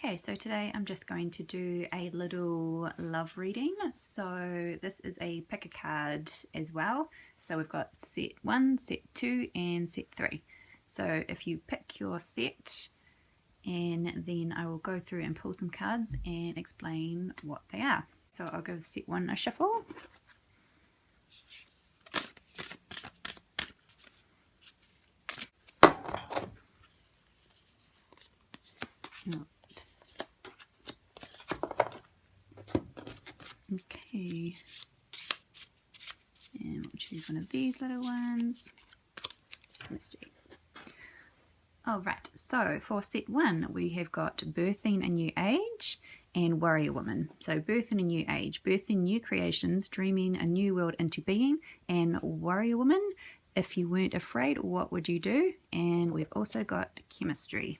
Okay, so today I'm just going to do a little love reading. So this is a pick a card as well. So we've got set 1, set 2 and set 3. So if you pick your set, and then I will go through and pull some cards and explain what they are. So I'll give set 1 a shuffle. Okay, and we'll choose one of these little ones. Mystery. All right, so for set 1, we have got birthing a new age and warrior woman. So birthing a new age, birthing new creations, dreaming a new world into being, and warrior woman, if you weren't afraid, what would you do? And we've also got chemistry.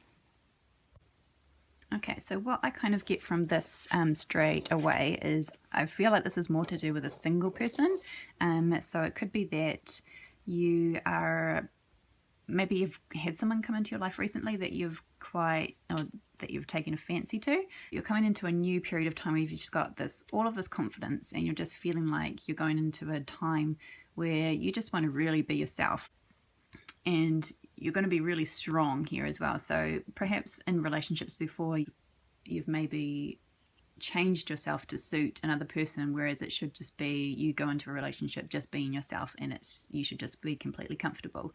Okay, so what I kind of get from this straight away is I feel like this is more to do with a single person. So it could be that you are, maybe you've had someone come into your life recently that you've that you've taken a fancy to. You're coming into a new period of time where you've just got all of this confidence, and you're just feeling like you're going into a time where you just want to really be yourself. And you're going to be really strong here as well. So perhaps in relationships before, you've maybe changed yourself to suit another person, whereas it should just be you go into a relationship just being yourself, and you should just be completely comfortable.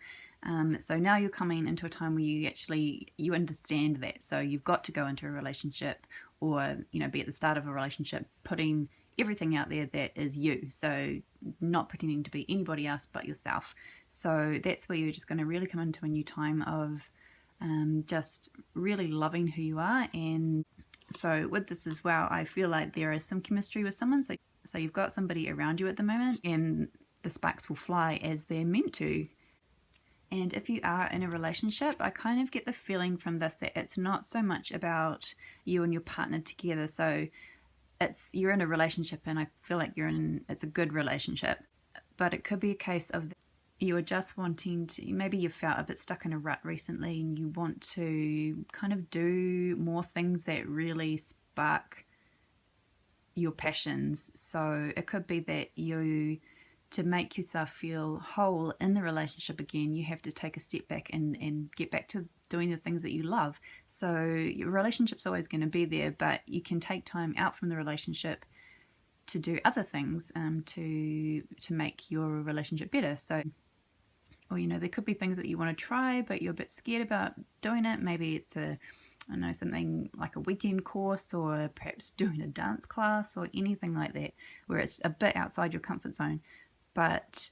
So now you're coming into a time where you understand that. So you've got to go into a relationship, or be at the start of a relationship putting everything out there that is you. So not pretending to be anybody else but yourself. So that's where you're just going to really come into a new time of just really loving who you are. And so with this as well, I feel like there is some chemistry with someone. So you've got somebody around you at the moment, and the sparks will fly as they're meant to. And if you are in a relationship, I kind of get the feeling from this that it's not so much about you and your partner together. So you're in a relationship, and I feel like it's a good relationship, but it could be a case of you are just wanting to, maybe you felt a bit stuck in a rut recently and you want to kind of do more things that really spark your passions. So it could be that to make yourself feel whole in the relationship again, you have to take a step back and get back to doing the things that you love. So your relationship's always going to be there, but you can take time out from the relationship to do other things to make your relationship better. So, or there could be things that you want to try, but you're a bit scared about doing it. Maybe it's something like a weekend course, or perhaps doing a dance class or anything like that, where it's a bit outside your comfort zone. But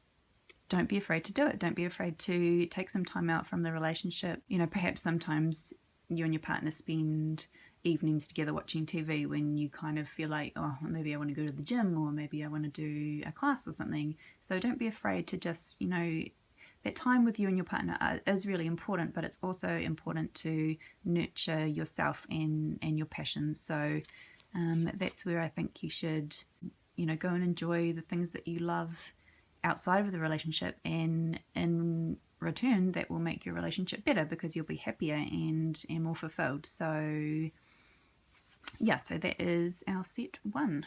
don't be afraid to do it. Don't be afraid to take some time out from the relationship. Perhaps sometimes you and your partner spend evenings together watching TV when you kind of feel like, oh, maybe I want to go to the gym, or maybe I want to do a class or something. So don't be afraid to just, that time with you and your partner is really important, but it's also important to nurture yourself and your passions. So that's where I think you should, go and enjoy the things that you love outside of the relationship, and in return that will make your relationship better because you'll be happier and more fulfilled. So yeah, so that is our set 1.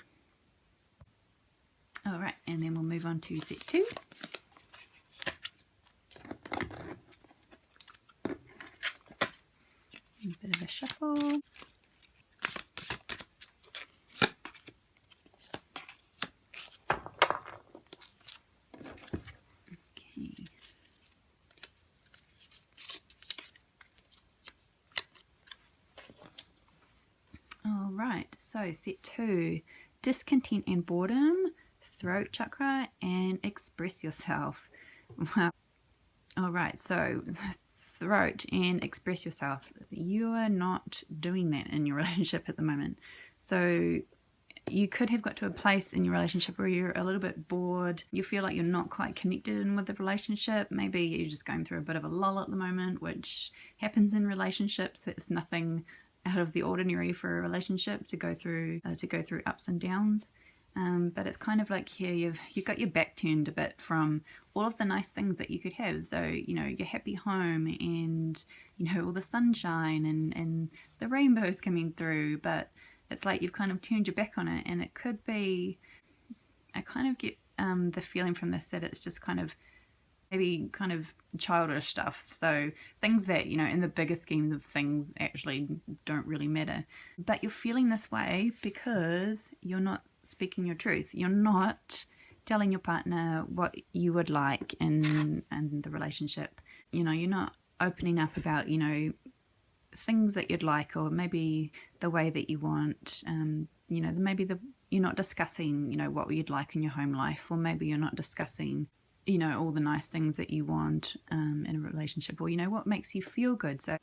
All right, and then we'll move on to set 2. A bit of a shuffle. Okay. All right, so set 2, discontent and boredom, throat chakra, and express yourself. Wow. All right, so throat and express yourself. You are not doing that in your relationship at the moment. So you could have got to a place in your relationship where you're a little bit bored. You feel like you're not quite connected in with the relationship. Maybe you're just going through a bit of a lull at the moment, which happens in relationships. It's nothing out of the ordinary for a relationship to go through ups and downs. But it's kind of like here you've got your back turned a bit from all of the nice things that you could have. So, you know, your happy home and, you know, all the sunshine and the rainbows coming through. But it's like you've kind of turned your back on it, and it could be, I kind of get the feeling from this that it's just kind of maybe kind of childish stuff. So things that, you know, in the bigger scheme of things actually don't really matter. But you're feeling this way because you're not speaking your truth. You're not telling your partner what you would like in the relationship. You know, you're not opening up about, you know, things that you'd like, or maybe the way that you want. You know, maybe you're not discussing, you know, what you'd like in your home life, or maybe you're not discussing, you know, all the nice things that you want in a relationship, or, you know, what makes you feel good. So,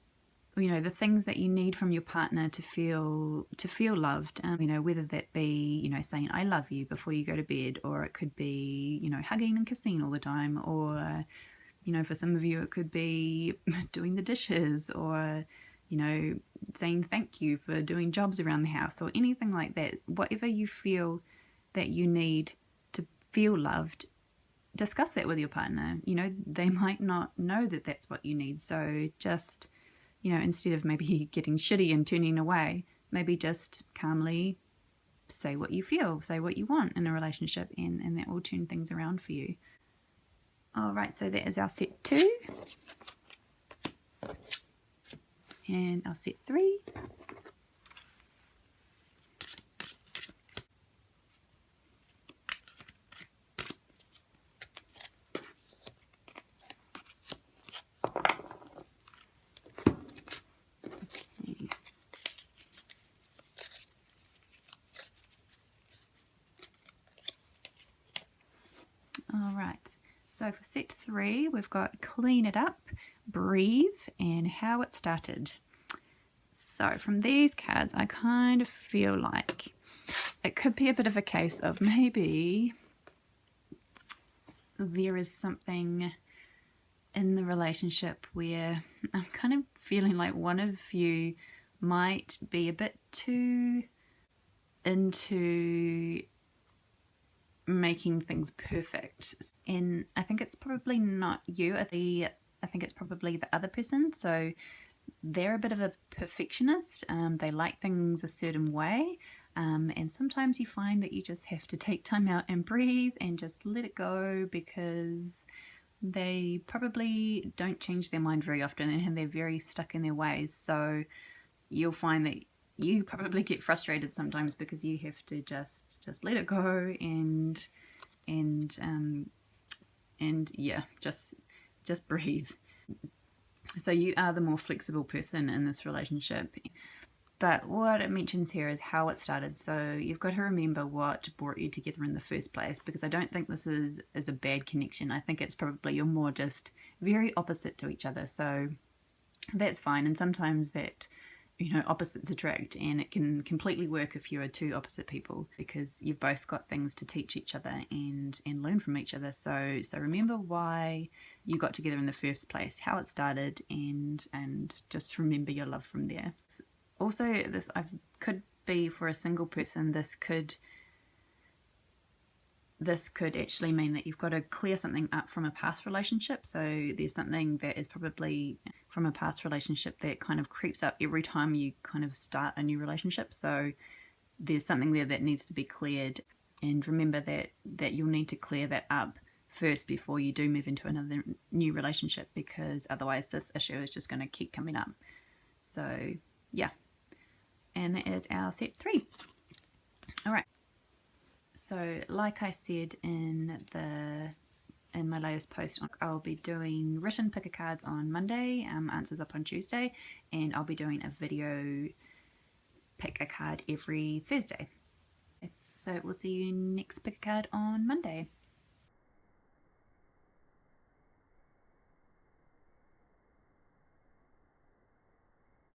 you know, the things that you need from your partner to feel loved, you know, whether that be, you know, saying I love you before you go to bed, or it could be, you know, hugging and kissing all the time, or, you know, for some of you it could be doing the dishes, or, you know, saying thank you for doing jobs around the house, or anything like that. Whatever you feel that you need to feel loved, discuss that with your partner. You know, they might not know that that's what you need. So just, you know, instead of maybe getting shitty and turning away, maybe just calmly say what you feel, say what you want in a relationship, and that will turn things around for you. All right, so that is our set 2 and our set 3. All right, so for set 3, we've got clean it up, breathe, and how it started. So from these cards, I kind of feel like it could be a bit of a case of maybe there is something in the relationship where I'm kind of feeling like one of you might be a bit too into making things perfect. And I think it's probably not you. I think it's probably the other person. So they're a bit of a perfectionist. They like things a certain way. And sometimes you find that you just have to take time out and breathe and just let it go, because they probably don't change their mind very often, and they're very stuck in their ways. So you'll find that you probably get frustrated sometimes because you have to just let it go and yeah, just breathe. So you are the more flexible person in this relationship. But what it mentions here is how it started. So you've got to remember what brought you together in the first place, because I don't think this is a bad connection. I think it's probably you're more just very opposite to each other. So that's fine. And sometimes that, you know, opposites attract, and it can completely work if you are two opposite people, because you've both got things to teach each other and learn from each other. So remember why you got together in the first place, how it started, and just remember your love from there. Also, this could be for a single person. This could actually mean that you've got to clear something up from a past relationship. So there's something that is probably from a past relationship that kind of creeps up every time you kind of start a new relationship. So there's something there that needs to be cleared, and remember that you'll need to clear that up first before you do move into another new relationship, because otherwise this issue is just going to keep coming up. So yeah, and that is our set 3. All right, so like I said in my latest post, I'll be doing written picker cards on Monday, answers up on Tuesday, and I'll be doing a video pick a card every Thursday. So we'll see you next pick a card on Monday.